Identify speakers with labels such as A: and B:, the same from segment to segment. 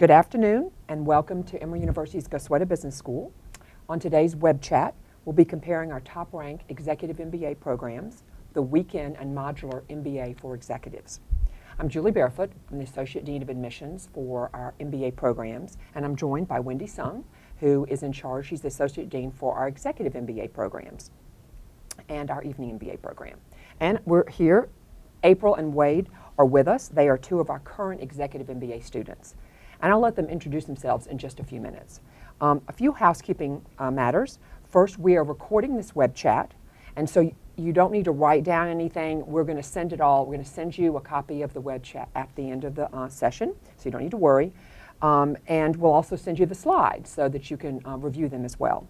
A: Good afternoon and welcome to Emory University's Goizueta Business School. On today's web chat, we'll be comparing our top-ranked executive MBA programs, the Weekend and Modular MBA for Executives. I'm Julie Barefoot. I'm the Associate Dean of Admissions for our MBA programs, and I'm joined by Wendy Sung, who is in charge. She's the Associate Dean for our Executive MBA programs and our Evening MBA program. And we're here. April and Wade are with us. They are two of our current Executive MBA students. And I'll let them introduce themselves in just a few minutes. A few housekeeping matters. First, we are recording this web chat, and so you don't need to write down anything. We're going to send it all. We're going to send you a copy of the web chat at the end of the session, so you don't need to worry. And we'll also send you the slides so that you can review them as well.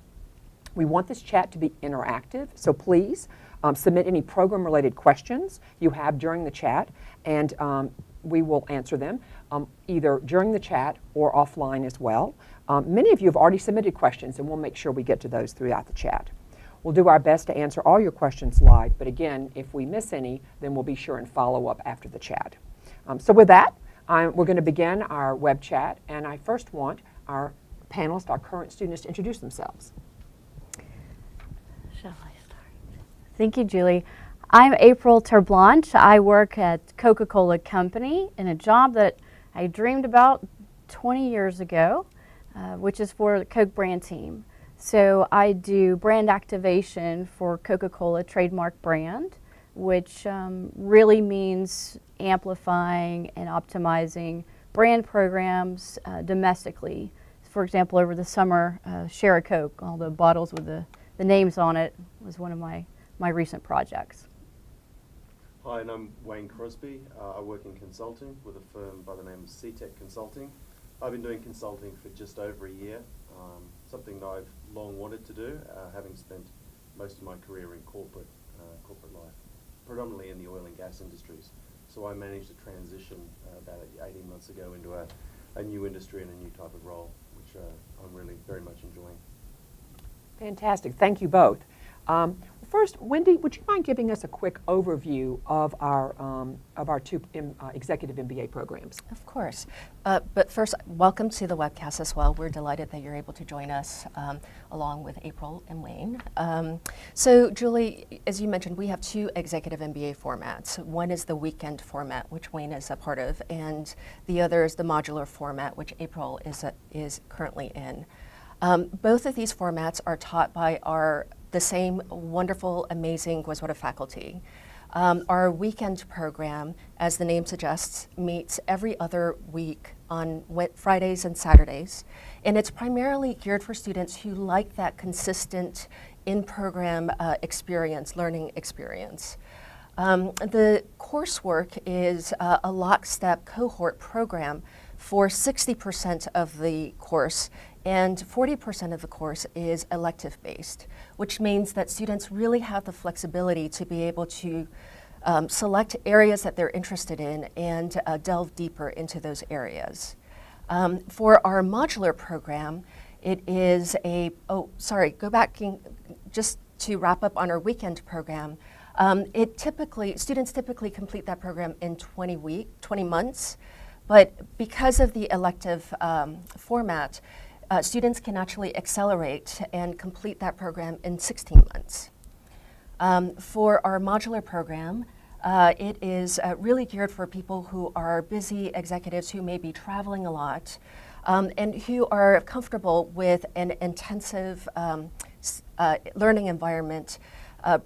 A: We want this chat to be interactive, so please submit any program-related questions you have during the chat, and we will answer them either during the chat or offline as well. Many of you have already submitted questions, and we'll make sure we get to those throughout the chat. We'll do our best to answer all your questions live, but again, if we miss any, then we'll be sure and follow up after the chat. So with that, we're going to begin our web chat, and I first want our panelists, our current students, to introduce themselves.
B: Shall I start? Thank you, Julie. I'm April Terblanche. I work at Coca-Cola Company in a job that I dreamed about 20 years ago, which is for the Coke brand team. So I do brand activation for Coca-Cola trademark brand, which really means amplifying and optimizing brand programs domestically. For example, over the summer, Share a Coke, all the bottles with the names on it was one of my recent projects.
C: Hi, and I'm Wayne Crosby. I work in consulting with a firm by the name of CTEC Consulting. I've been doing consulting for just over a year, something that I've long wanted to do, having spent most of my career in corporate life, predominantly in the oil and gas industries. So I managed to transition about 18 months ago into a new industry and a new type of role, which I'm really very much enjoying.
A: Fantastic. Thank you both. First, Wendy, would you mind giving us a quick overview of our two executive MBA programs?
D: Of course. But first, welcome to the webcast as well. We're delighted that you're able to join us along with April and Wayne. So Julie, as you mentioned, we have two executive MBA formats. One is the weekend format, which Wayne is a part of, and the other is the modular format, which April is currently in. Both of these formats are taught by the same wonderful, amazing Goizueta faculty. Our weekend program, as the name suggests, meets every other week on Fridays and Saturdays, and it's primarily geared for students who like that consistent in-program learning experience. The coursework is a lockstep cohort program for 60% of the course, and 40% of the course is elective-based, which means that students really have the flexibility to be able to select areas that they're interested in and delve deeper into those areas. For our modular program, it is just to wrap up on our weekend program, students typically complete that program in 20 months, but because of the elective format, students can actually accelerate and complete that program in 16 months. For our modular program, it is really geared for people who are busy executives who may be traveling a lot and who are comfortable with an intensive learning environment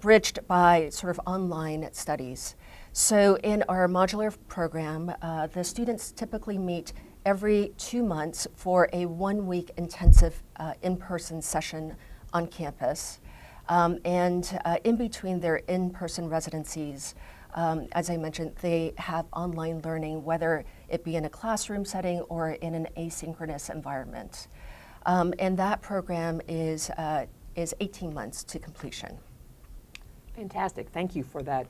D: bridged by sort of online studies. So in our modular program, the students typically meet every 2 months for a 1-week intensive in-person session on campus. And in between their in-person residencies, as I mentioned, they have online learning, whether it be in a classroom setting or in an asynchronous environment. And that program is 18 months to completion.
A: Fantastic. Thank you for that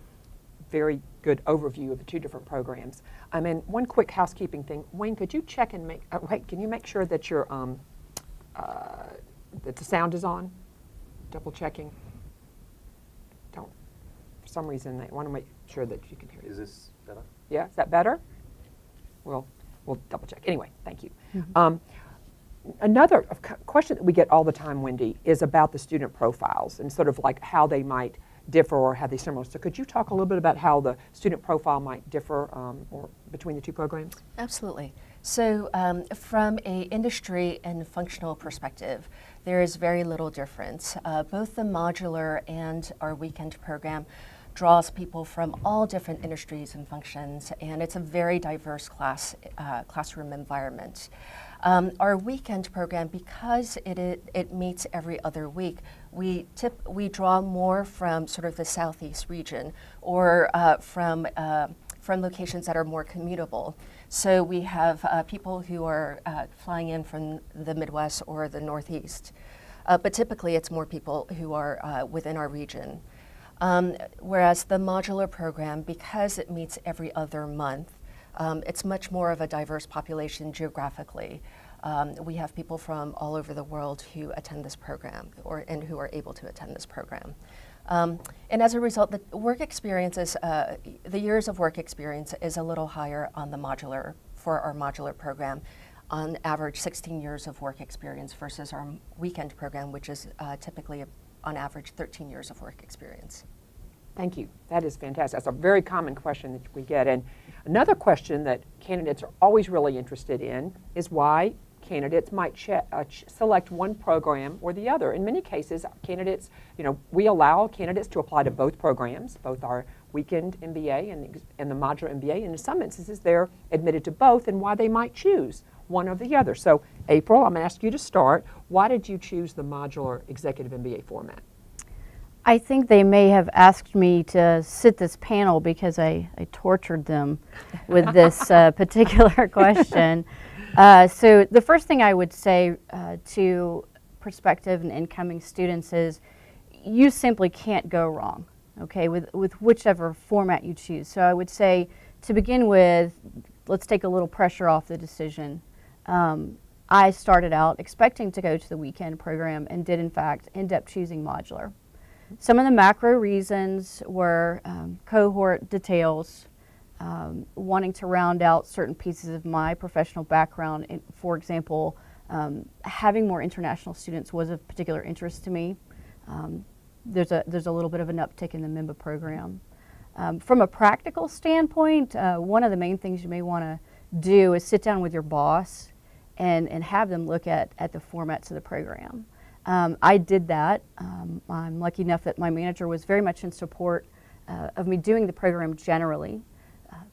A: very good overview of the two different programs. And one quick housekeeping thing. Wayne, could you check and can you make sure that your that the sound is on? Double checking. For some reason, they want to make sure that you can hear.
C: Is this better?
A: Yeah, is that better? Well, we'll double check. Anyway, thank you. Another question that we get all the time, Wendy, is about the student profiles and sort of like how they might differ or how they similar. So could you talk a little bit about how the student profile might differ or between the two programs?
D: Absolutely. So from a industry and functional perspective, there is very little difference. Both the modular and our weekend program draws people from all different industries and functions, and it's a very diverse classroom environment. Our weekend program, because it meets every other week, we draw more from sort of the southeast region or from locations that are more commutable. So we have people who are flying in from the Midwest or the Northeast, but typically it's more people who are within our region. Whereas the modular program, because it meets every other month, it's much more of a diverse population geographically. We have people from all over the world who attend this program and who are able to attend this program. And as a result, the work experiences, the years of work experience is a little higher on the modular, for our modular program, on average 16 years of work experience versus our weekend program, which is typically on average 13 years of work experience.
A: Thank you. That is fantastic. That's a very common question that we get. And another question that candidates are always really interested in is why candidates might select one program or the other. In many cases, candidates, we allow candidates to apply to both programs, both our weekend MBA and the modular MBA. And in some instances, they're admitted to both and why they might choose one or the other. So, April, I'm going to ask you to start. Why did you choose the modular executive MBA format?
B: I think they may have asked me to sit this panel because I tortured them with this particular question. So the first thing I would say to prospective and incoming students is you simply can't go wrong, okay, with whichever format you choose. So I would say to begin with, let's take a little pressure off the decision. I started out expecting to go to the weekend program and did in fact end up choosing modular. Some of the macro reasons were cohort details, wanting to round out certain pieces of my professional background. For example, having more international students was of particular interest to me. There's a little bit of an uptick in the MBA program. From a practical standpoint, one of the main things you may want to do is sit down with your boss and have them look at the formats of the program. I did that. I'm lucky enough that my manager was very much in support of me doing the program generally,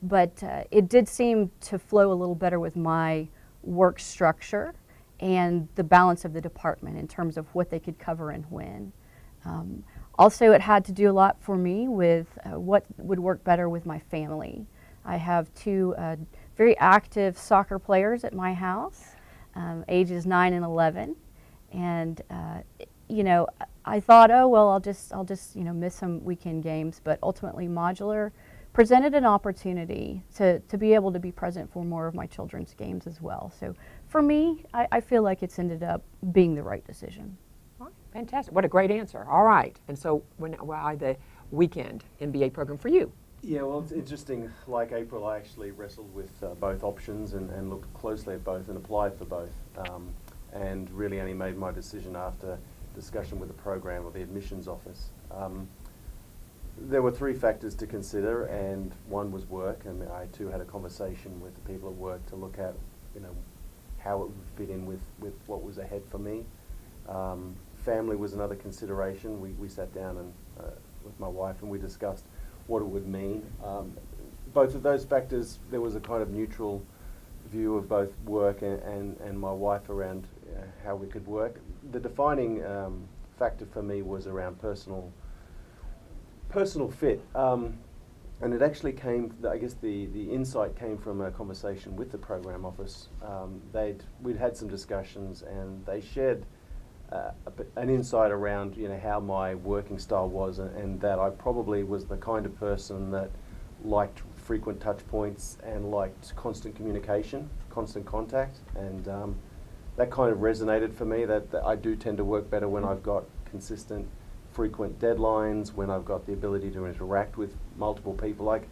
B: but it did seem to flow a little better with my work structure and the balance of the department in terms of what they could cover and when. Also, it had to do a lot for me with what would work better with my family. I have two very active soccer players at my house, ages 9 and 11. And I thought, oh well, I'll just miss some weekend games. But ultimately, modular presented an opportunity to be able to be present for more of my children's games as well. So for me, I feel like it's ended up being the right decision.
A: All right, fantastic! What a great answer. All right, and so why the weekend MBA program for you?
C: Yeah, well, it's interesting. Like April, I actually wrestled with both options and looked closely at both and applied for both. And really only made my decision after discussion with the program or the admissions office. There were three factors to consider, and one was work, and I too had a conversation with the people at work to look at, how it would fit in with what was ahead for me. Family was another consideration. We sat down and with my wife and we discussed what it would mean. Both of those factors, there was a kind of neutral view of both work and my wife around how we could work. The defining factor for me was around personal fit, and it actually came. I guess the insight came from a conversation with the program office. We'd had some discussions, and they shared an insight around how my working style was, and that I probably was the kind of person that liked frequent touch points and liked constant communication, constant contact, and that kind of resonated for me, that I do tend to work better when I've got consistent, frequent deadlines, when I've got the ability to interact with multiple people. I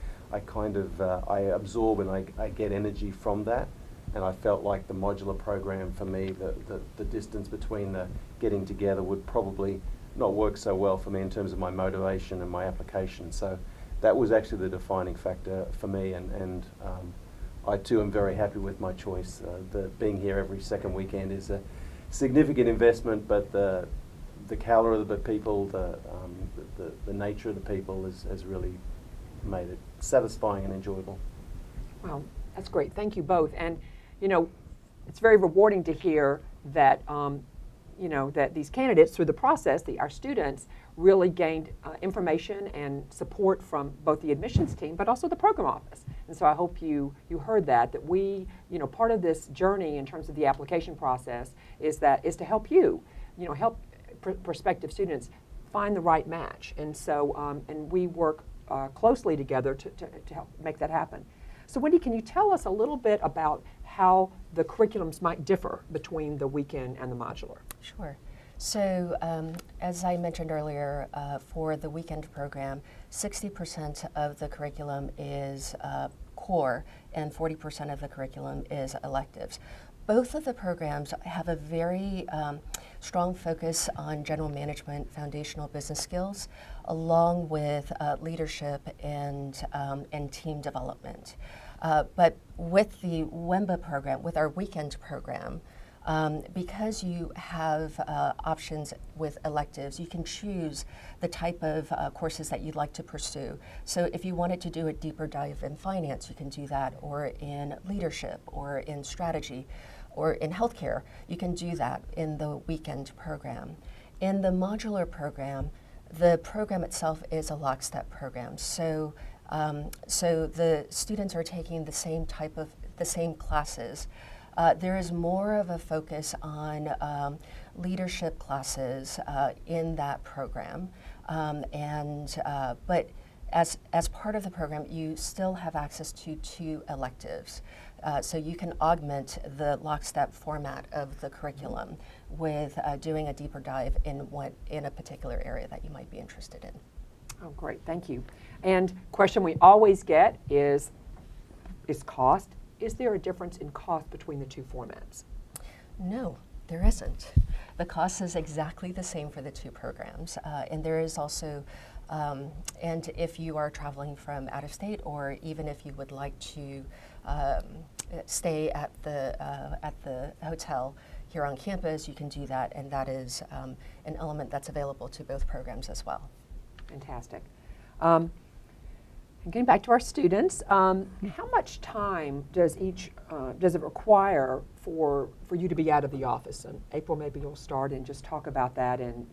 C: kind of I absorb and I get energy from that. and I felt like the modular program for me, the distance between the getting together would probably not work so well for me in terms of my motivation and my application. So that was actually the defining factor for me, and I too am very happy with my choice. Being here every second weekend is a significant investment, but the caliber of the people, the nature of the people has really made it satisfying and enjoyable.
A: Well, that's great. Thank you both. And, you know, it's very rewarding to hear that, you know, that these candidates through the process, our students, really gained information and support from both the admissions team, but also the program office. And so I hope you heard that we, you know, part of this journey in terms of the application process is to help you, you know, help prospective students find the right match. And so, and we work closely together to help make that happen. So Wendy, can you tell us a little bit about how the curriculums might differ between the weekend and the modular?
D: Sure. So as I mentioned earlier, for the weekend program, 60% of the curriculum is core and 40% of the curriculum is electives. Both of the programs have a very strong focus on general management, foundational business skills, along with leadership and team development. But with the WEMBA program, with our weekend program, because you have options with electives, you can choose the type of courses that you'd like to pursue. So if you wanted to do a deeper dive in finance, you can do that, or in leadership, or in strategy, or in healthcare, you can do that in the weekend program. In the modular program, the program itself is a lockstep program. So the students are taking the same classes. There is more of a focus on leadership classes in that program, but as part of the program, you still have access to 2 electives. So you can augment the lockstep format of the curriculum with doing a deeper dive in a particular area that you might be interested in.
A: Oh, great, thank you. And question we always get is cost. Is there a difference in cost between the 2 formats?
D: No, there isn't. The cost is exactly the same for the 2 programs, and there is also, and if you are traveling from out of state, or even if you would like to stay at the hotel here on campus, you can do that, and that is an element that's available to both programs as well.
A: Fantastic. And getting back to our students, how much time does it require for you to be out of the office? And April, maybe you'll start and just talk about that, and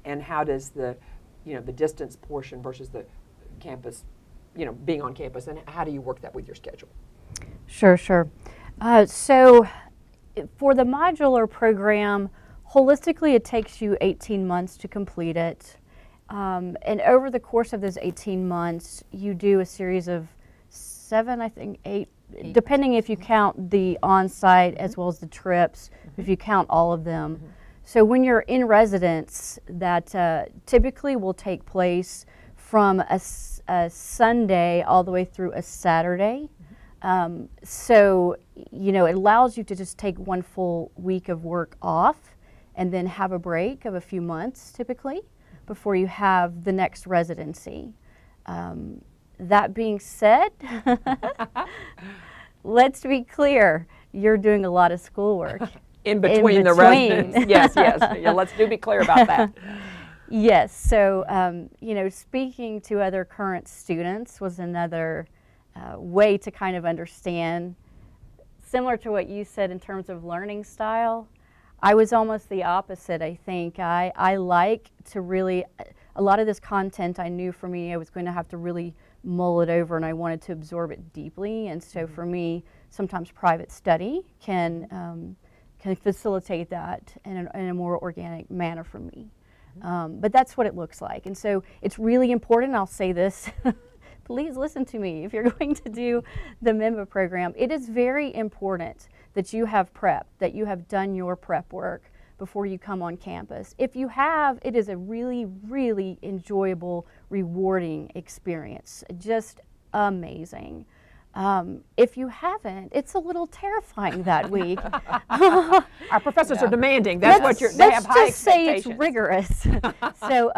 A: and how does the distance portion versus the campus, being on campus, and how do you work that with your schedule?
B: Sure. So for the modular program, holistically it takes you 18 months to complete it. And over the course of those 18 months, you do a series of 7, I think 8, depending if you count the on-site as well as the trips, if you count all of them. So when you're in residence, that typically will take place from a Sunday all the way through a Saturday. So, it allows you to just take 1 full week of work off and then have a break of a few months typically before you have the next residency. That being said, let's be clear, you're doing a lot of schoolwork.
A: In between the residents. Yes. Yeah, let's be clear about that.
B: Yes, so, speaking to other current students was another way to kind of understand, similar to what you said in terms of learning style. I was almost the opposite, I think. I like to really, a lot of this content I knew for me I was going to have to really mull it over, and I wanted to absorb it deeply. And so for me, sometimes private study can facilitate that in a more organic manner for me. But that's what it looks like. And so it's really important, I'll say this, please listen to me if you're going to do the MBA program. It is very important that you have prep, that you have done your prep work before you come on campus. If you have, it is a really, really enjoyable, rewarding experience, just amazing. If you haven't, it's a little terrifying that week.
A: Our professors are demanding. That's what you're. They have high
B: Let's just say it's
A: expectations.
B: rigorous. So,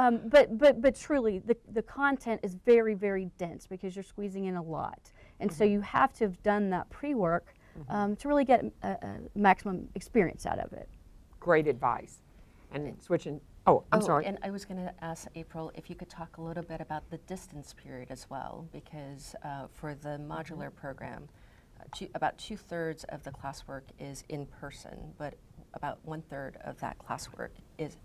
B: but truly, the content is very, very dense because you're squeezing in a lot, and so you have to have done that pre-work to really get a maximum experience out of it.
A: Great advice. And switching. Oh, I'm sorry.
D: And I was going to ask April if you could talk a little bit about the distance period as well, because for the modular program, about 2/3 of the classwork is in person, but about 1/3 of that classwork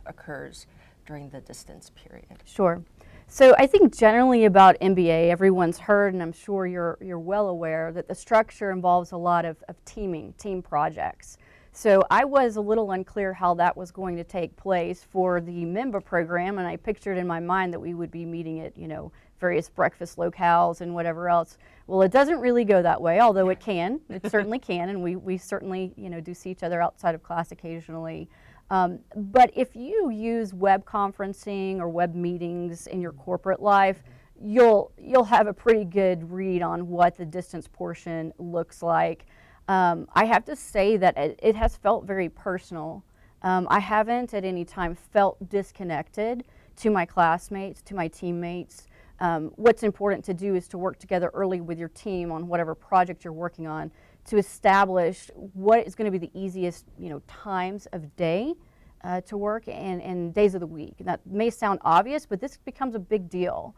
D: occurs during the distance period.
B: Sure. So I think generally about MBA, everyone's heard, and I'm sure you're well aware, that the structure involves a lot of team projects. So I was a little unclear how that was going to take place for the member program, and I pictured in my mind that we would be meeting at, various breakfast locales and whatever else. Well, it doesn't really go that way, although it can. It certainly can, and we certainly, do see each other outside of class occasionally. But if you use web conferencing or web meetings in your corporate life, you'll have a pretty good read on what the distance portion looks like. I have to say that it has felt very personal. I haven't at any time felt disconnected to my classmates, to my teammates. What's important to do is to work together early with your team on whatever project you're working on to establish what is going to be the easiest, times of day to work and days of the week. And that may sound obvious, but this becomes a big deal.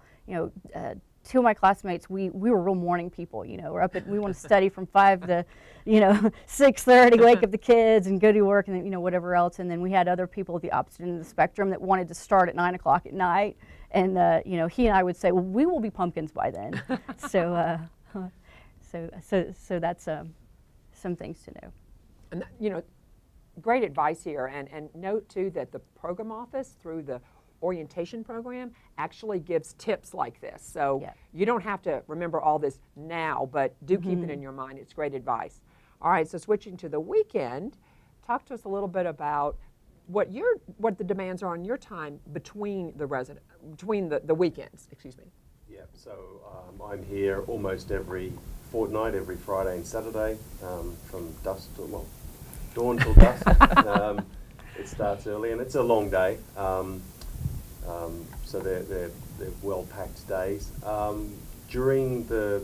B: Two of my classmates, we were real morning people. We want to study from 5 to, 6:30, wake up the kids and go to work, and then, whatever else. And then we had other people at the opposite end of the spectrum that wanted to start at 9 o'clock at night. And he and I would say, well, we will be pumpkins by then. So that's some things to know.
A: And great advice here. And note too that the program office through the orientation program actually gives tips like this. So you don't have to remember all this now, but do keep it in your mind. It's great advice. All right, so switching to the weekend, talk to us a little bit about what the demands are on your time between the weekends, excuse me.
C: Yeah, so I'm here almost every fortnight, every Friday and Saturday, from dawn till dusk. It starts early and it's a long day. So they're well-packed days. During the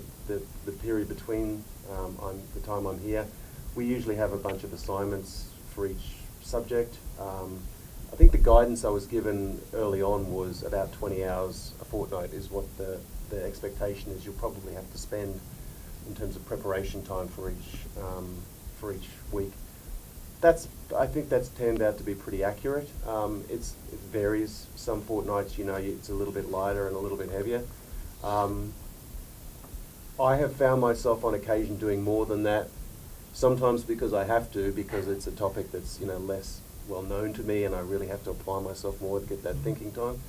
C: period between the time I'm here, we usually have a bunch of assignments for each subject. I think the guidance I was given early on was about 20 hours a fortnight is what the expectation is you'll probably have to spend in terms of preparation time for each week. I think that's turned out to be pretty accurate. It varies. Some fortnights, it's a little bit lighter and a little bit heavier. I have found myself on occasion doing more than that. Sometimes because I have to, because it's a topic that's less well known to me, and I really have to apply myself more to get that thinking time.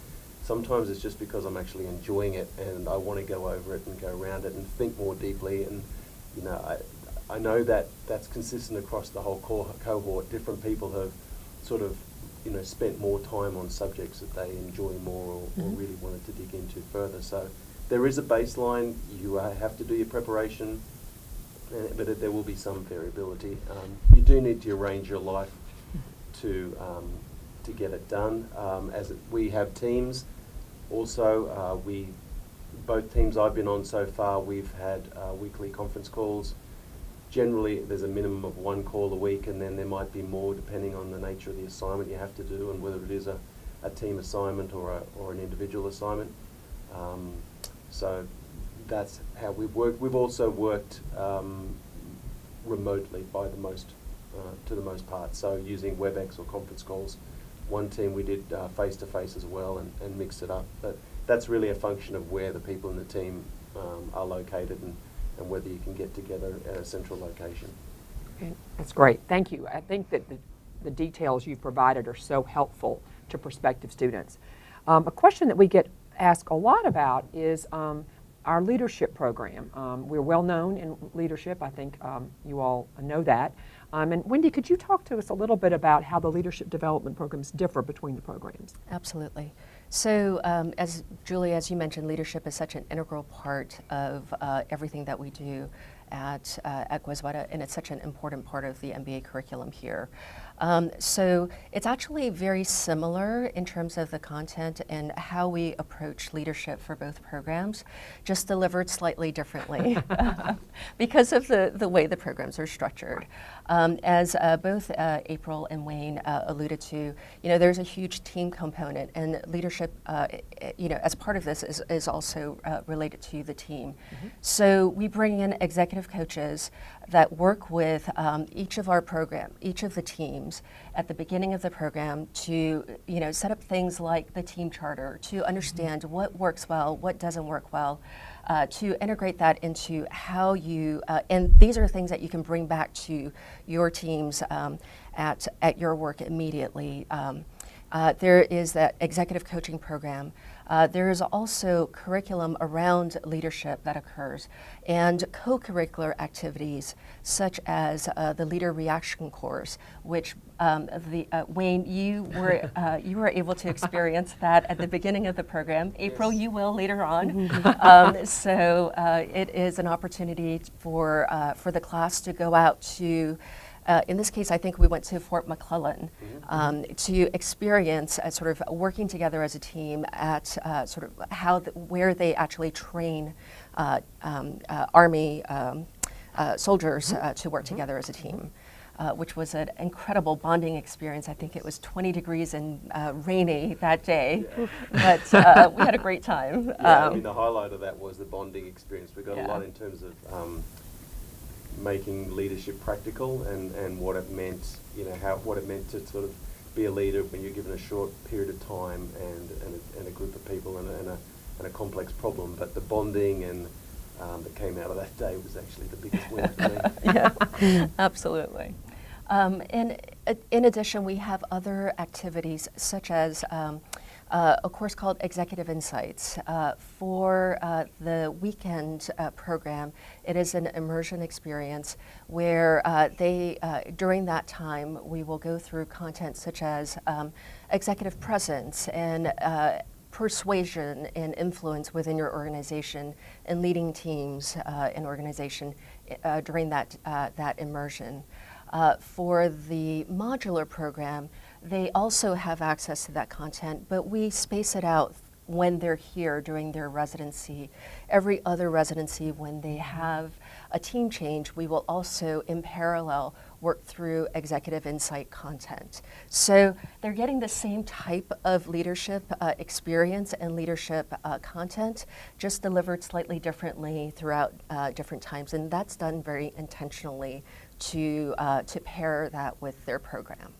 C: Sometimes it's just because I'm actually enjoying it and I want to go over it and go around it and think more deeply. And I know that that's consistent across the whole cohort. Different people have sort of, spent more time on subjects that they enjoy more or really wanted to dig into further. So there is a baseline. You have to do your preparation, but there will be some variability. You do need to arrange your life to get it done. We have teams. Also, both teams I've been on so far, we've had weekly conference calls. Generally, there's a minimum of 1 call a week, and then there might be more depending on the nature of the assignment you have to do and whether it is a team assignment or an individual assignment. So that's how we've worked. We've also worked remotely to the most part, so using WebEx or conference calls. One team we did face-to-face as well and mixed it up. But that's really a function of where the people in the team are located and whether you can get together at a central location.
A: Okay. That's great. Thank you. I think that the details you've provided are so helpful to prospective students. A question that we get asked a lot about is our leadership program. We're well known in leadership. I think you all know that. And Wendy, could you talk to us a little bit about how the leadership development programs differ between the programs?
D: Absolutely. So, as Julie, as you mentioned, leadership is such an integral part of everything that we do at Goizueta, and it's such an important part of the MBA curriculum here. So it's actually very similar in terms of the content and how we approach leadership for both programs, just delivered slightly differently because of the way the programs are structured. As both April and Wayne alluded to, there's a huge team component, and leadership, as part of this is also related to the team. Mm-hmm. So we bring in executive coaches that work with each of the teams at the beginning of the program to, set up things like the team charter, to understand what works well, what doesn't work well, to integrate that into how you, and these are things that you can bring back to your teams at your work immediately. There is that executive coaching program. There is also curriculum around leadership that occurs, and co-curricular activities such as the Leader Reaction Course, which Wayne, you were able to experience that at the beginning of the program. April, you will later on. So it is an opportunity for the class to go out to. In this case, I think we went to Fort McClellan to experience sort of working together as a team at sort of where they actually train Army soldiers to work together as a team, which was an incredible bonding experience. I think it was 20 degrees and rainy that day, but we had a great time.
C: Yeah, the highlight of that was the bonding experience. We got a lot in terms of making leadership practical and what it meant, what it meant to sort of be a leader when you're given a short period of time and a group of people and a complex problem. But the bonding and that came out of that day was actually the biggest win for me.
D: Yeah, absolutely. And in addition, we have other activities such as a course called Executive Insights. For the weekend program, it is an immersion experience where during that time, we will go through content such as executive presence and persuasion and influence within your organization and leading teams in organization during that immersion. For the modular program, they also have access to that content, but we space it out when they're here during their residency. Every other residency, when they have a team change, we will also, in parallel, work through executive insight content. So they're getting the same type of leadership experience and leadership content, just delivered slightly differently throughout different times, and that's done very intentionally to pair that with their program.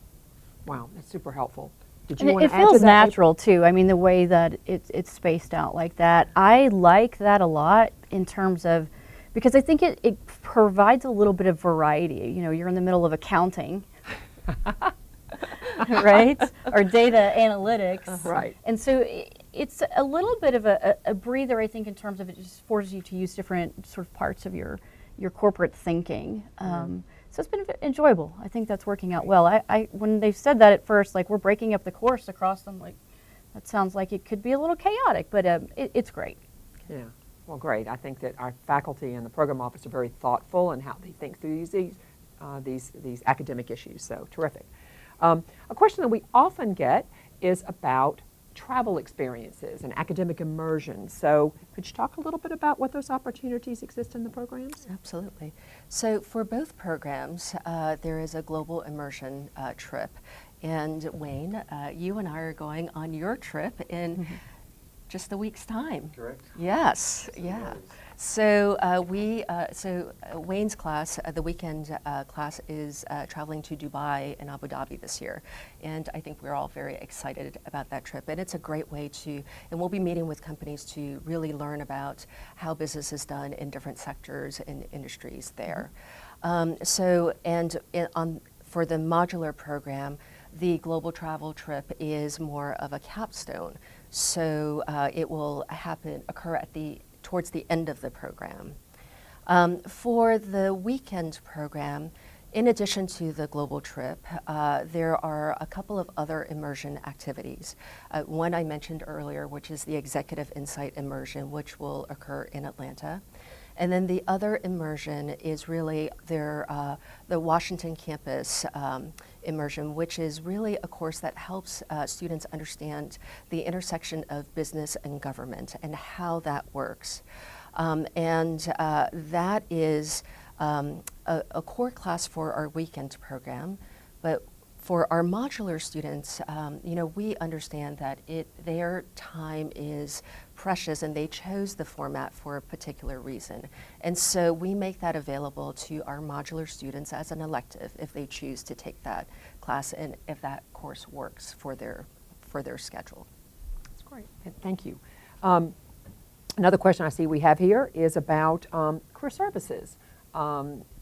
A: Wow, that's super helpful. Did
B: And
A: you want
B: it
A: to add to
B: feels
A: that,
B: natural too. I mean, the way that it's spaced out like that. I like that a lot in terms of, because I think it provides a little bit of variety. You're in the middle of accounting, right? Or data analytics.
A: Right.
B: And so it's a little bit of a breather, I think, in terms of it just forces you to use different sort of parts of your corporate thinking. So it's been enjoyable. I think that's working out well. I when they said that at first, like we're breaking up the course across them, like that sounds like it could be a little chaotic, but it's great.
A: Yeah, well, great. I think that our faculty and the program office are very thoughtful in how they think through these academic issues. So terrific. A question that we often get is about travel experiences and academic immersion. So could you talk a little bit about what those opportunities exist in the programs?
D: Absolutely. So for both programs, there is a global immersion trip. And Wayne, you and I are going on your trip in just a week's time.
C: Correct.
D: Yes, yeah. So Wayne's class, the weekend class, is traveling to Dubai and Abu Dhabi this year, and I think we're all very excited about that trip. And it's a great way and we'll be meeting with companies to really learn about how business is done in different sectors and industries there. For the modular program, the global travel trip is more of a capstone. So it will occur towards the end of the program. For the weekend program, In addition to the global trip, there are a couple of other immersion activities. One I mentioned earlier, which is the Executive Insight Immersion, which will occur in Atlanta. And then the other immersion is really the Washington campus immersion, which is really a course that helps students understand the intersection of business and government and how that works. That is a core class for our weekend program, but for our modular students, we understand that their time is precious and they chose the format for a particular reason. And so we make that available to our modular students as an elective if they choose to take that class and if that course works for their schedule.
A: That's great. Thank you. Another question I see we have here is about career services.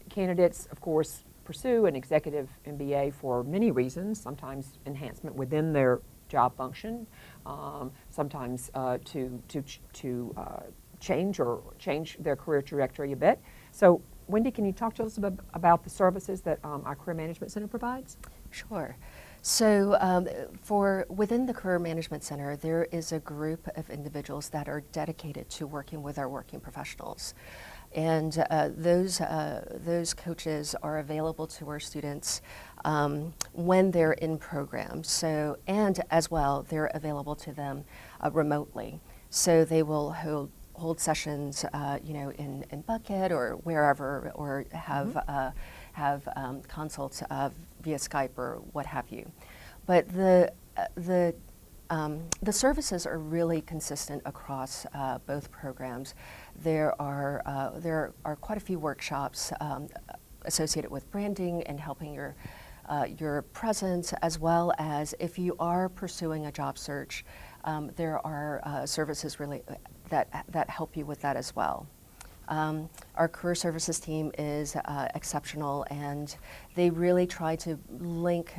A: Candidates, of course, pursue an executive MBA for many reasons, sometimes enhancement within their job function, sometimes to change their career trajectory a bit. So Wendy, can you talk to us about the services that our Career Management Center provides?
D: Sure. So within the Career Management Center, there is a group of individuals that are dedicated to working with our working professionals. And those coaches are available to our students when they're in programs. So, and as well, they're available to them remotely. So they will hold sessions, in Bucket or wherever, or have consults via Skype or what have you. But the services are really consistent across both programs. There are quite a few workshops associated with branding and helping your presence, as well as if you are pursuing a job search, there are services really that help you with that as well. Our career services team is exceptional, and they really try to link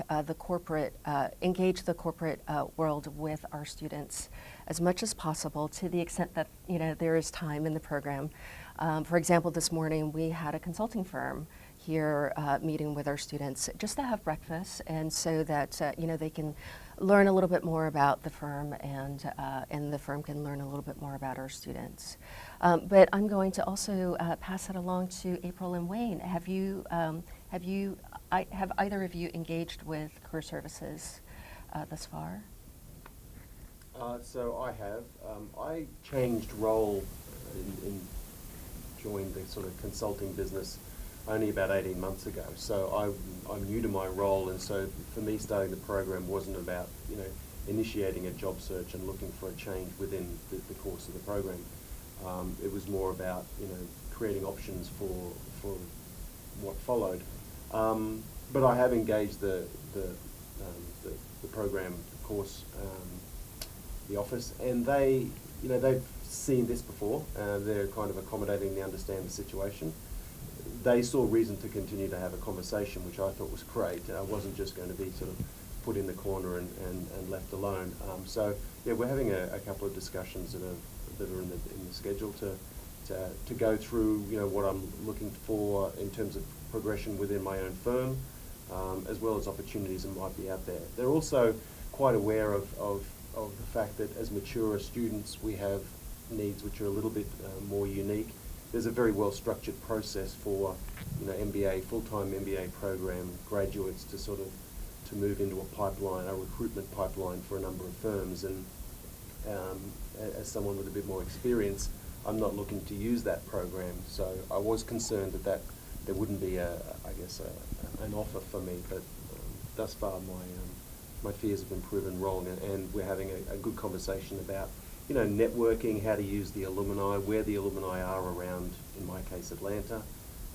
D: engage the corporate world with our students as much as possible, to the extent that there is time in the program. For example, this morning we had a consulting firm here meeting with our students just to have breakfast, and so that they can learn a little bit more about the firm, and the firm can learn a little bit more about our students. But I'm going to also pass it along to April and Wayne. Have either of you engaged with career services thus far?
C: So I have. I changed role and joined the sort of consulting business only about 18 months ago. So I'm new to my role, and so for me starting the program wasn't about initiating a job search and looking for a change within the course of the program. It was more about creating options for what followed. But I have engaged the program course, the office, and they've seen this before. They're kind of accommodating, they understand the situation. They saw reason to continue to have a conversation, which I thought was great. I wasn't just going to be sort of put in the corner and left alone. So yeah, we're having a couple of discussions that are in the schedule to go through what I'm looking for in terms of progression within my own firm, as well as opportunities that might be out there. They're also quite aware of the fact that as mature students we have needs which are a little bit more unique. There's a very well-structured process for MBA, full-time MBA program graduates to move into a pipeline, a recruitment pipeline for a number of firms. And as someone with a bit more experience, I'm not looking to use that program. So I was concerned that there wouldn't be an offer for me, but thus far my fears have been proven wrong, and we're having a good conversation about networking, how to use the alumni, where the alumni are around, in my case, Atlanta,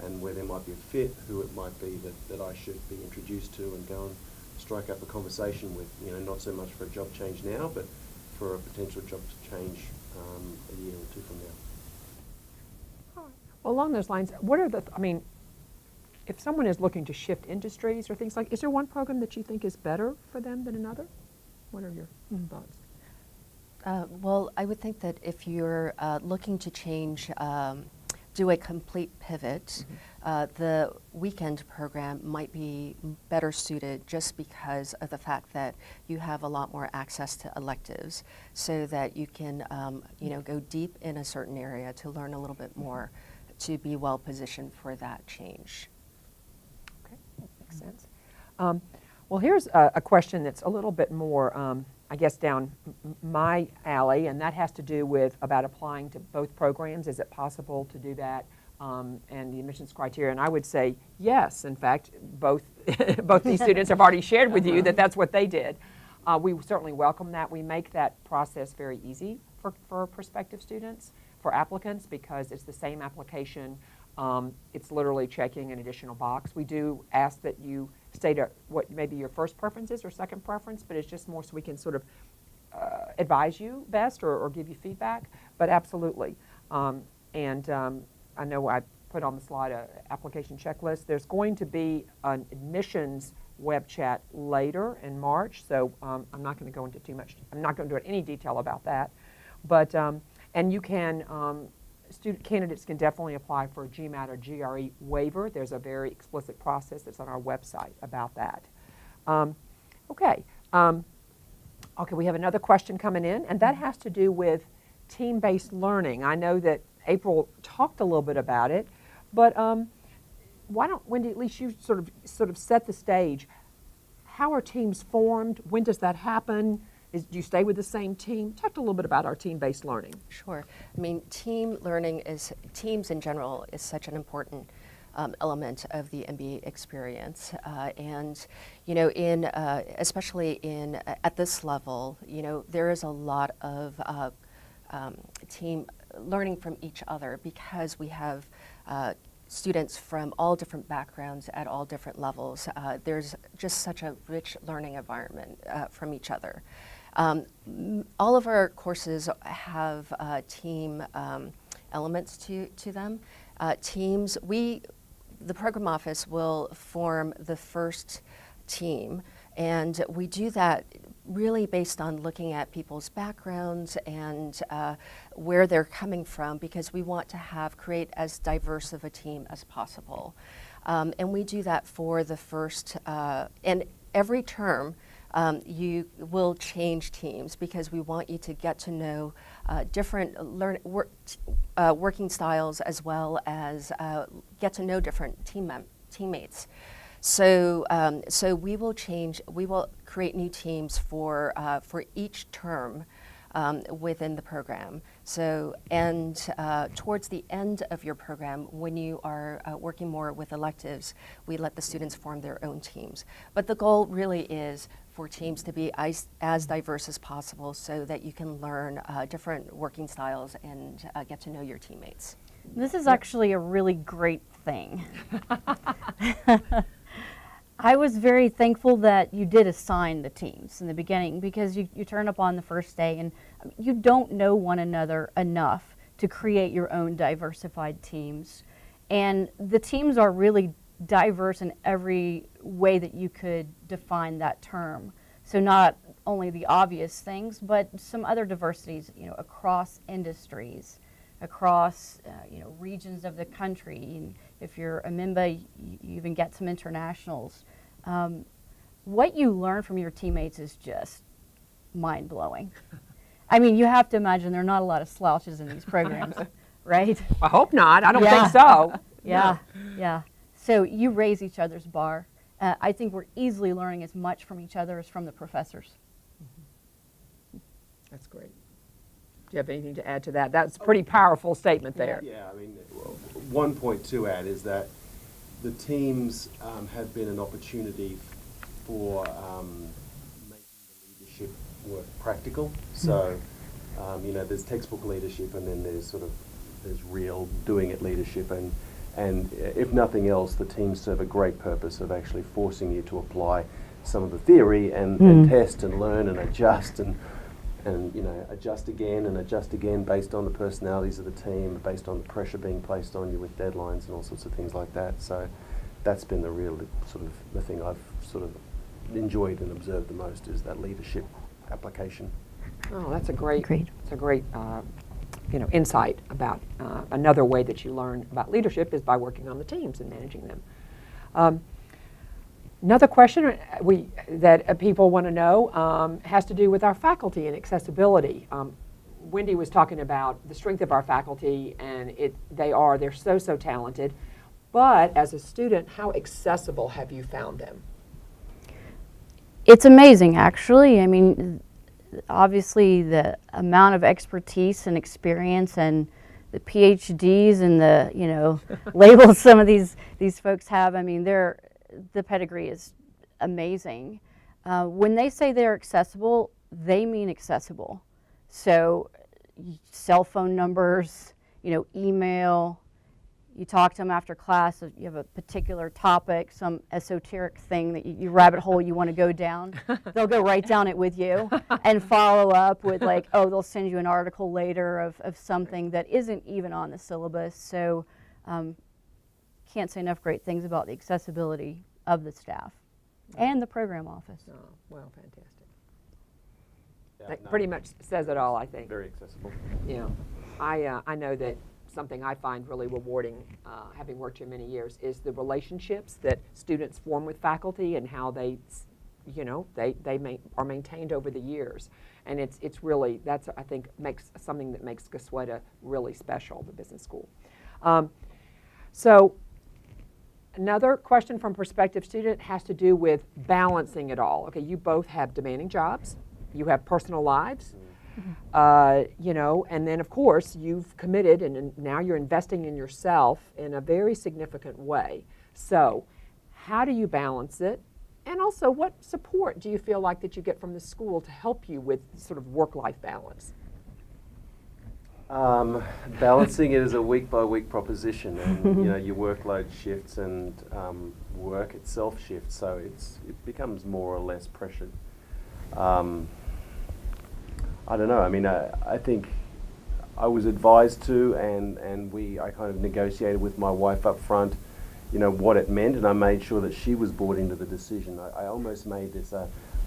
C: and where there might be a fit, who it might be that I should be introduced to and go and strike up a conversation with, not so much for a job change now, but for a potential job change a year or two from now.
A: Well, along those lines, what are if someone is looking to shift industries or things like, is there one program that you think is better for them than another? What are your thoughts?
D: Well, I would think that if you're looking to change do a complete pivot, the weekend program might be better suited just because of the fact that you have a lot more access to electives, so that you can go deep in a certain area to learn a little bit more, to be well positioned for that change.
A: Okay, that makes sense. Well, here's a question that's a little bit more, I guess, down my alley, and that has to do with about applying to both programs. Is it possible to do that, and the admissions criteria? And I would say yes. In fact, both these students have already shared with you that that's what they did. We certainly welcome that. We make that process very easy for prospective students, for applicants, because it's the same application. It's literally checking an additional box. We do ask that you state what maybe your first preference is or second preference, but it's just more so we can sort of advise you best or give you feedback. But absolutely. I know I put on the slide an application checklist. There's going to be an admissions web chat later in March, so I'm not going to go into too much. I'm not going to go into any detail about that. But and you can. Student candidates can definitely apply for a GMAT or GRE waiver. There's a very explicit process that's on our website about that. Okay, we have another question coming in, and that has to do with team-based learning. I know that April talked a little bit about it, but why don't, Wendy, at least you sort of set the stage. How are teams formed? When does that happen? Do you stay with the same team? Talk a little bit about our team-based learning.
D: Sure. I mean, teams in general is such an important element of the MBA experience, and especially at this level, there is a lot of team learning from each other, because we have students from all different backgrounds at all different levels. There's just such a rich learning environment from each other. All of our courses have team elements to them. Teams, the program office will form the first team, and we do that really based on looking at people's backgrounds and where they're coming from, because we want to create as diverse of a team as possible. And we do that for the first, and every term, you will change teams, because we want you to get to know different working styles, as well as get to know different teammates. So we will create new teams for each term within the program. So, and towards the end of your program, when you are working more with electives, we let the students form their own teams. But the goal really is for teams to be as diverse as possible, so that you can learn different working styles and get to know your teammates.
B: This is actually a really great thing. I was very thankful that you did assign the teams in the beginning, because you turn up on the first day and you don't know one another enough to create your own diversified teams. And the teams are really diverse in every way that you could define that term. So not only the obvious things, but some other diversities, across industries, across regions of the country. And if you're a member, you even get some internationals. What you learn from your teammates is just mind-blowing. I mean, you have to imagine there are not a lot of slouches in these programs, right?
A: I hope not. I don't think so.
B: Yeah,
A: No.
B: yeah. So you raise each other's bar. I think we're easily learning as much from each other as from the professors.
A: That's great. Do you have anything to add to that? That's a pretty powerful statement there.
C: Yeah, I mean, one point to add is that the teams have been an opportunity for making the leadership work practical. So, there's textbook leadership, and then there's real doing it leadership, and if nothing else, the teams serve a great purpose of actually forcing you to apply some of the theory and test and learn and adjust and adjust again based on the personalities of the team, based on the pressure being placed on you with deadlines and all sorts of things like that. So that's been the real the thing I've enjoyed and observed the most, is that leadership application.
A: Oh, that's a great insight about another way that you learn about leadership is by working on the teams and managing them. Another question that people want to know has to do with our faculty and accessibility. Wendy was talking about the strength of our faculty, and they're so talented. But as a student, how accessible have you found them?
B: It's amazing, actually. I mean, obviously the amount of expertise and experience and the PhDs and the labels some of these folks have. I mean, the pedigree is amazing. When they say they're accessible, they mean accessible. So cell phone numbers, email, you talk to them after class, you have a particular topic, some esoteric thing that you rabbit hole you want to go down, they'll go right down it with you and follow up with they'll send you an article later of something that isn't even on the syllabus. So can't say enough great things about the accessibility of the staff and the program office.
A: Oh, well, fantastic.
C: Yeah,
A: That
C: no,
A: pretty much says it all, I think.
C: very accessible.
A: Yeah, I know that something I find really rewarding, having worked here many years, is the relationships that students form with faculty and how they are maintained over the years. And it's really, that's, I think, something that makes Goizueta really special, the business school. So another question from prospective student has to do with balancing it all. Okay, you both have demanding jobs, you have personal lives, and then of course you've committed and now you're investing in yourself in a very significant way. So how do you balance it? And also, what support do you feel like that you get from the school to help you with sort of work-life balance?
C: Balancing it is a week-by-week proposition, and your workload shifts and work itself shifts, so it becomes more or less pressured. I don't know. I mean, I think I was advised to, and I kind of negotiated with my wife up front, what it meant, and I made sure that she was bought into the decision. I almost made this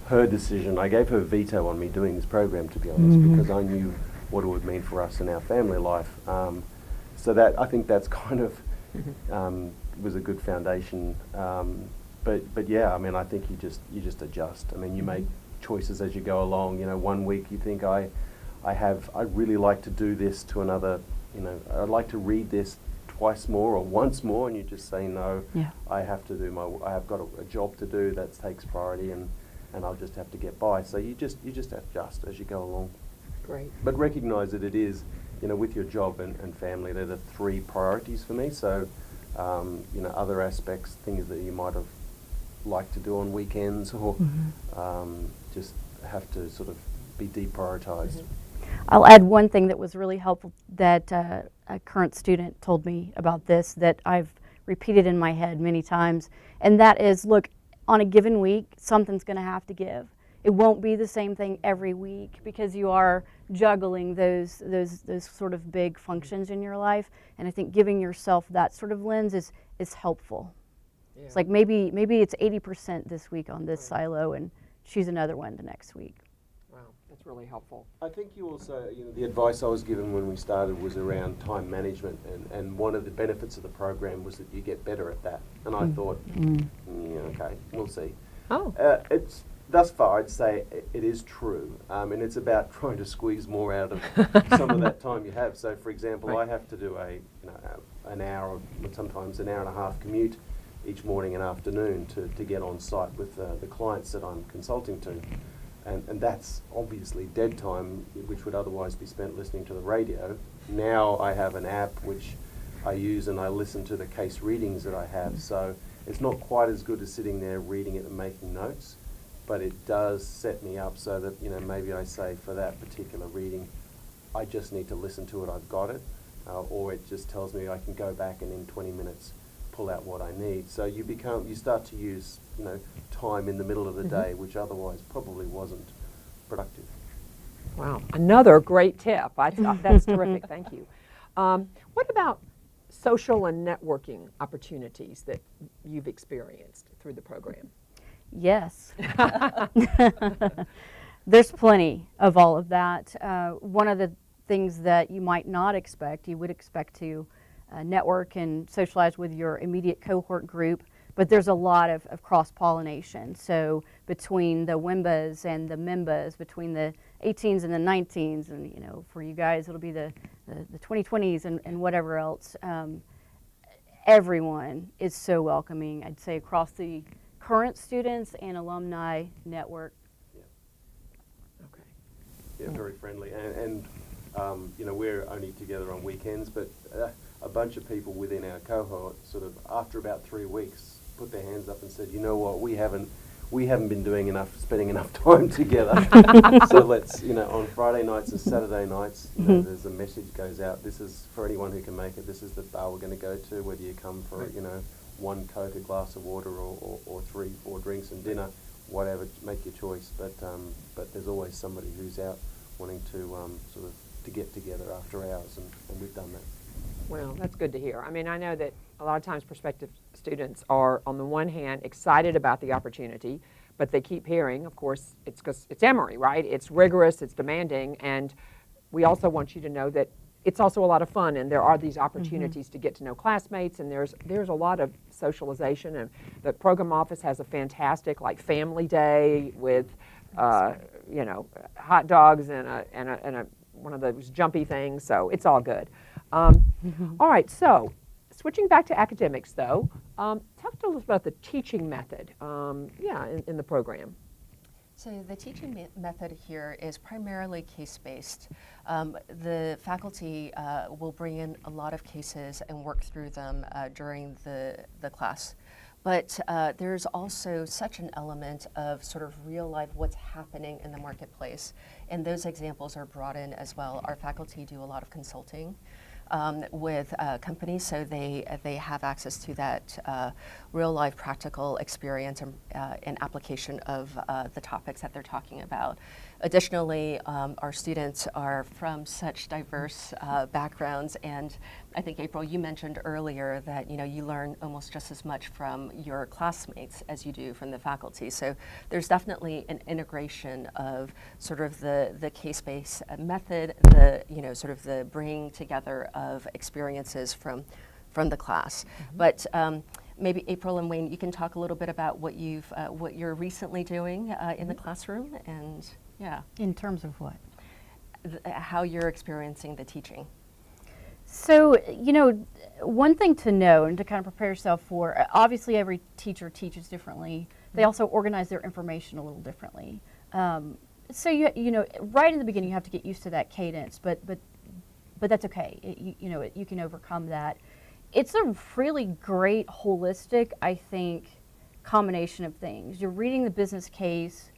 C: her decision. I gave her veto on me doing this program, to be honest, because I knew what it would mean for us in our family life. So that I think that's kind of was a good foundation. But yeah, I mean, I think you just adjust. I mean, you make choices as you go along. One week you think I really like to do this to another. I'd like to read this twice more or once more, and you just say no.
B: Yeah.
C: I have got a job to do that takes priority, and I'll just have to get by. So you just adjust as you go along.
A: Great.
C: But recognise that it is, with your job and family, they're the three priorities for me. So, other aspects, things that you might have liked to do on weekends or just have to sort of be deprioritised.
B: I'll add one thing that was really helpful that a current student told me about this that I've repeated in my head many times, and that is, look, on a given week, something's going to have to give. It won't be the same thing every week because you are juggling those sort of big functions in your life, and I think giving yourself that sort of lens is helpful. Yeah. It's like maybe it's 80% this week on this silo, and choose another one the next week.
A: Wow, that's really helpful.
C: I think you also, the advice I was given when we started was around time management, and one of the benefits of the program was that you get better at that. And I thought, okay, we'll see.
A: Oh.
C: It's thus far, I'd say it is true, and it's about trying to squeeze more out of some of that time you have. So, for example, I have to do an hour, or sometimes an hour and a half commute each morning and afternoon to get on site with the clients that I'm consulting to. And that's obviously dead time, which would otherwise be spent listening to the radio. Now I have an app which I use and I listen to the case readings that I have. So it's not quite as good as sitting there reading it and making notes, but it does set me up so that, maybe I say for that particular reading, I just need to listen to it, I've got it, or it just tells me I can go back and in 20 minutes pull out what I need. So you start to use, time in the middle of the day, which otherwise probably wasn't productive.
A: Wow, another great tip. That's terrific, thank you. What about social and networking opportunities that you've experienced through the program?
B: Yes. There's plenty of all of that. One of the things that you might not expect. You would expect to network and socialize with your immediate cohort group, but there's a lot of cross-pollination. So between the WIMBAs and the MIMBAs, between the 18s and the 19s, and you know, for you guys it'll be the 2020s and whatever else. Everyone is so welcoming, I'd say, across the current students and alumni network.
A: Okay.
C: Yeah, very friendly, and you know, we're only together on weekends, but a bunch of people within our cohort sort of after about 3 weeks put their hands up and said, you know what, we haven't been spending enough time together. So let's, you know, on Friday nights and Saturday nights, you know, there's a message goes out. This is for anyone who can make it. This is the bar we're going to go to. Whether you come for, you know, 1 Coke, a glass of water, or 3, 4 drinks and dinner, whatever, make your choice. But there's always somebody who's out wanting to sort of to get together after hours, and we've done that.
A: Well, that's good to hear. I mean, I know that a lot of times prospective students are, on the one hand, excited about the opportunity, but they keep hearing, of course, it's because it's Emory, right? It's rigorous, it's demanding, and we also want you to know that it's also a lot of fun, and there are these opportunities to get to know classmates, and there's a lot of socialization, and the program office has a fantastic, like, family day with, you know, hot dogs and a one of those jumpy things, so it's all good. All right, so switching back to academics, though, talk to us about the teaching method, in the program.
D: So the teaching method here is primarily case-based. The faculty will bring in a lot of cases and work through them during the class. But there's also such an element of sort of real life, what's happening in the marketplace. And those examples are brought in as well. Our faculty do a lot of consulting with companies, so they have access to that real life practical experience and application of the topics that they're talking about. Additionally, our students are from such diverse backgrounds, and I think, April, you mentioned earlier that, you know, you learn almost just as much from your classmates as you do from the faculty. So there's definitely an integration of sort of the case-based method, sort of the bringing together of experiences from the class. But maybe April and Wayne, you can talk a little bit about what you're recently doing in the classroom, and
B: In terms of what?
D: How you're experiencing the teaching.
B: So, you know, one thing to know and to kind of prepare yourself for, obviously every teacher teaches differently. They also organize their information a little differently. So you know, right in the beginning you have to get used to that cadence, but that's okay. You can overcome that. It's a really great holistic, I think, combination of things. You're reading the business case.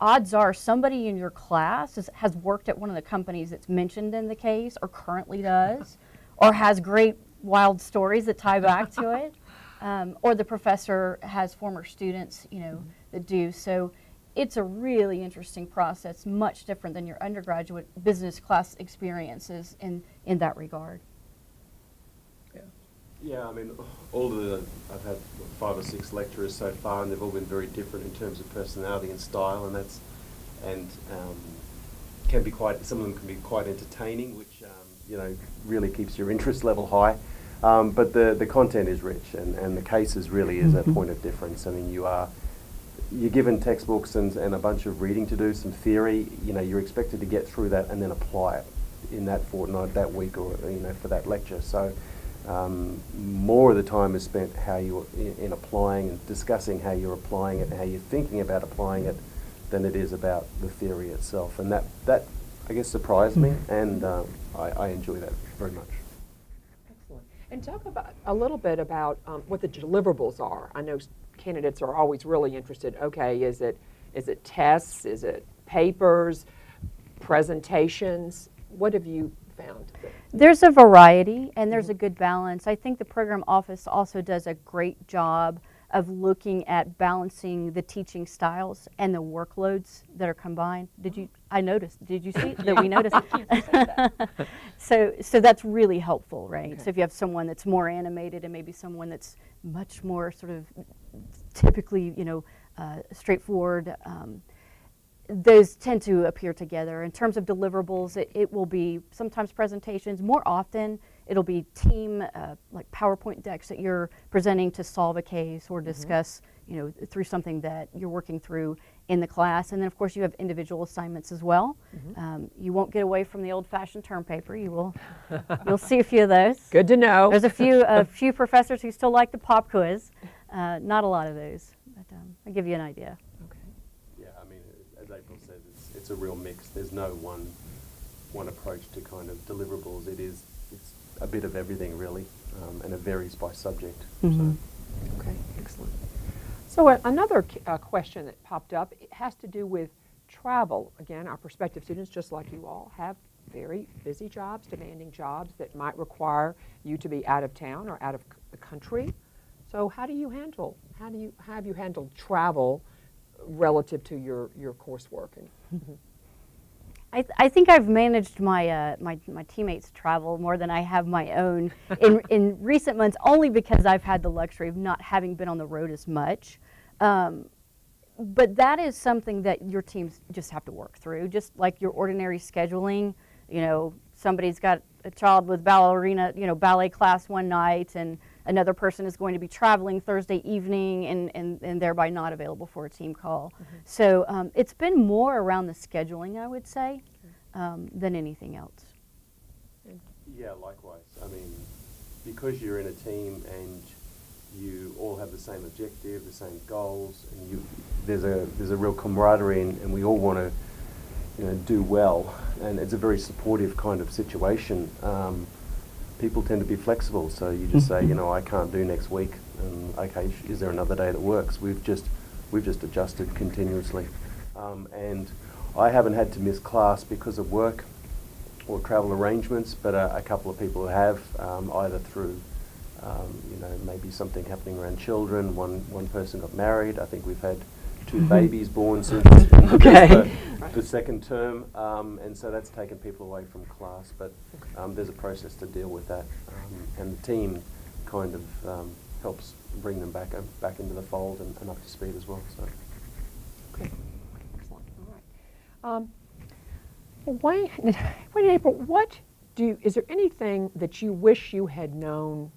B: Odds are somebody in your class has worked at one of the companies that's mentioned in the case, or currently does, or has great wild stories that tie back to it, or the professor has former students, you know, that do. So it's a really interesting process, much different than your undergraduate business class experiences in that regard.
C: Yeah, I mean, I've had 5 or 6 lecturers so far, and they've all been very different in terms of personality and style, and can be some of them can be quite entertaining, which you know, really keeps your interest level high. But the content is rich, and the cases really is a point of difference. I mean, you're given textbooks and a bunch of reading to do, some theory. You know, you're expected to get through that and then apply it in that fortnight, that week, or you know, for that lecture. So. More of the time is spent in applying and discussing how you're applying it and how you're thinking about applying it than it is about the theory itself. And that I guess surprised me, and I enjoy that very much.
A: Excellent. And talk a little bit about what the deliverables are. I know candidates are always really interested. Okay, is it tests? Is it papers? Presentations? What have you found?
B: There's a variety, and there's a good balance. I think the program office also does a great job of looking at balancing the teaching styles and the workloads that are combined. I noticed, did you see that we noticed? So that's really helpful, right?
A: Okay.
B: So if you have someone that's more animated and maybe someone that's much more sort of typically, you know, straightforward, those tend to appear together. In terms of deliverables, it will be sometimes presentations. More often, it'll be team like PowerPoint decks that you're presenting to solve a case or discuss, you know, through something that you're working through in the class. And then, of course, you have individual assignments as well. You won't get away from the old-fashioned term paper. You will, you'll see a few of those.
A: Good to know.
B: There's a few professors who still like the pop quiz. Not a lot of those, but I'll give you an idea.
C: Yeah, I mean, as April said, it's a real mix. There's no one approach to kind of deliverables. It's a bit of everything really, and it varies by subject.
A: Okay, excellent. So another question that popped up, it has to do with travel. Again, our prospective students, just like you all, have very busy jobs, demanding jobs that might require you to be out of town or out of the country. So how have you handled travel relative to your coursework?
B: I think I've managed my my teammates' travel more than I have my own in recent months, only because I've had the luxury of not having been on the road as much. But that is something that your teams just have to work through, just like your ordinary scheduling. You know, somebody's got a child with ballet class one night, and another person is going to be traveling Thursday evening and thereby not available for a team call. So it's been more around the scheduling, I would say, than anything else.
C: Yeah, likewise. I mean, because you're in a team and you all have the same objective, the same goals, and there's a real camaraderie, and we all want to, you know, do well, and it's a very supportive kind of situation. People tend to be flexible, so you just say, you know, I can't do next week, and okay, is there another day that works? We've just adjusted continuously, and I haven't had to miss class because of work or travel arrangements, but a couple of people have, either through you know, maybe something happening around children. One person got married. I think we've had 2 babies born since the second term, and so that's taken people away from class. But there's a process to deal with that, and the team kind of helps bring them back into the fold and up to speed as well. So.
A: Okay, excellent. All right. Wayne and April, is there anything that you wish you had known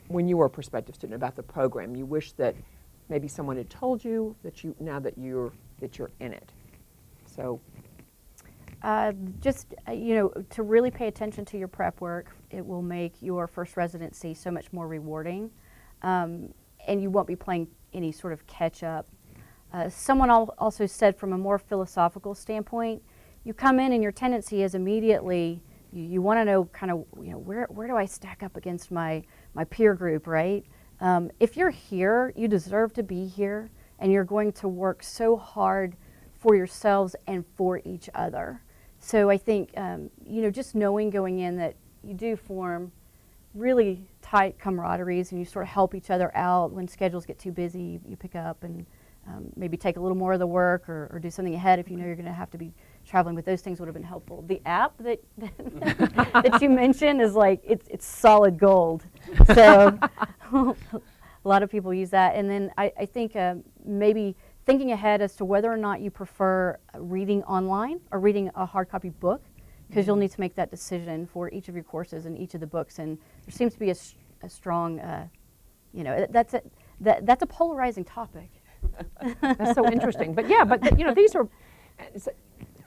A: when you were a prospective student about the program? You wish that maybe someone had told you now that you're in it. So,
B: just you know, to really pay attention to your prep work. It will make your first residency so much more rewarding, and you won't be playing any sort of catch up. Someone also said, from a more philosophical standpoint, you come in and your tendency is immediately you want to know kind of, you know, where do I stack up against my peer group, right? If you're here, you deserve to be here, and you're going to work so hard for yourselves and for each other. So I think, you know, just knowing going in that you do form really tight camaraderies, and you sort of help each other out. When schedules get too busy, you pick up and maybe take a little more of the work, or do something ahead if you know you're going to have to be traveling. But those things would have been helpful. The app that that you mentioned is like, it's solid gold. So a lot of people use that. And then I think maybe thinking ahead as to whether or not you prefer reading online or reading a hard copy book, because you'll need to make that decision for each of your courses and each of the books. And there seems to be a strong, you know, that's a polarizing topic.
A: that's so interesting. But yeah, you know, these are,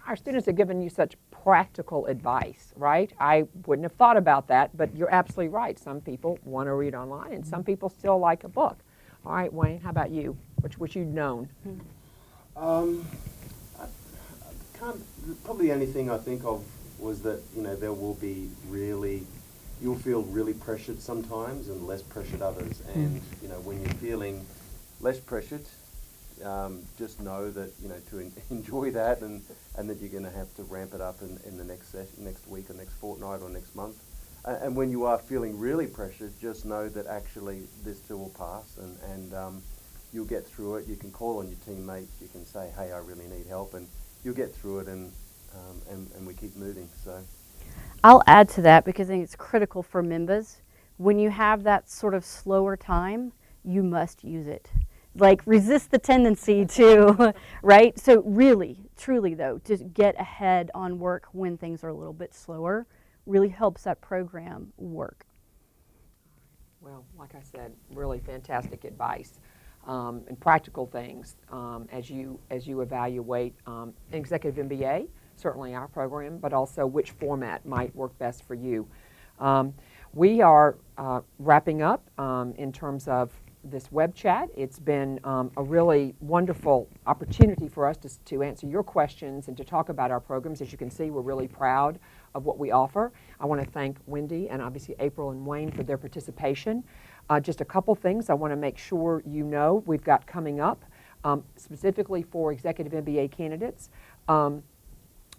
A: our students have given you such practical advice, right? I wouldn't have thought about that, but you're absolutely right. Some people want to read online, and some people still like a book. All right, Wayne, how about you? Which you've known?
C: I can't. Probably the only thing I think of was that, you know, there will be you'll feel really pressured sometimes and less pressured others. And you know, when you're feeling less pressured, just know that, you know, to enjoy that, and that you're going to have to ramp it up in the next week or next fortnight or next month. And when you are feeling really pressured, just know that actually this too will pass, and you'll get through it. You can call on your teammates. You can say, hey, I really need help, and you'll get through it, and we keep moving. So,
B: I'll add to that, because I think it's critical for members. When you have that sort of slower time, you must use it, like resist the tendency to, right? So really, truly though, to get ahead on work when things are a little bit slower really helps that program work.
A: Well, like I said, really fantastic advice and practical things as you evaluate an executive MBA, certainly our program, but also which format might work best for you. We are wrapping up in terms of this web chat. It's been a really wonderful opportunity for us to answer your questions and to talk about our programs. As you can see, we're really proud of what we offer. I want to thank Wendy and obviously April and Wayne for their participation. Just a couple things I want to make sure you know we've got coming up, specifically for executive MBA candidates.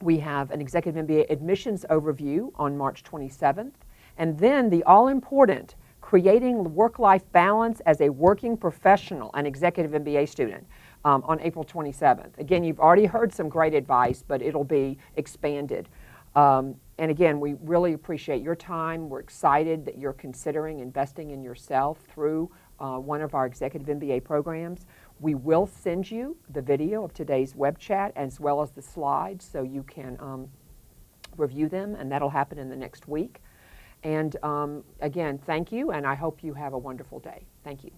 A: We have an executive MBA admissions overview on March 27th, and then the all-important Creating Work-Life Balance as a Working Professional, an Executive MBA student, on April 27th. Again, you've already heard some great advice, but it'll be expanded. And again, we really appreciate your time. We're excited that you're considering investing in yourself through one of our Executive MBA programs. We will send you the video of today's web chat as well as the slides so you can review them, and that'll happen in the next week. And again, thank you, and I hope you have a wonderful day. Thank you.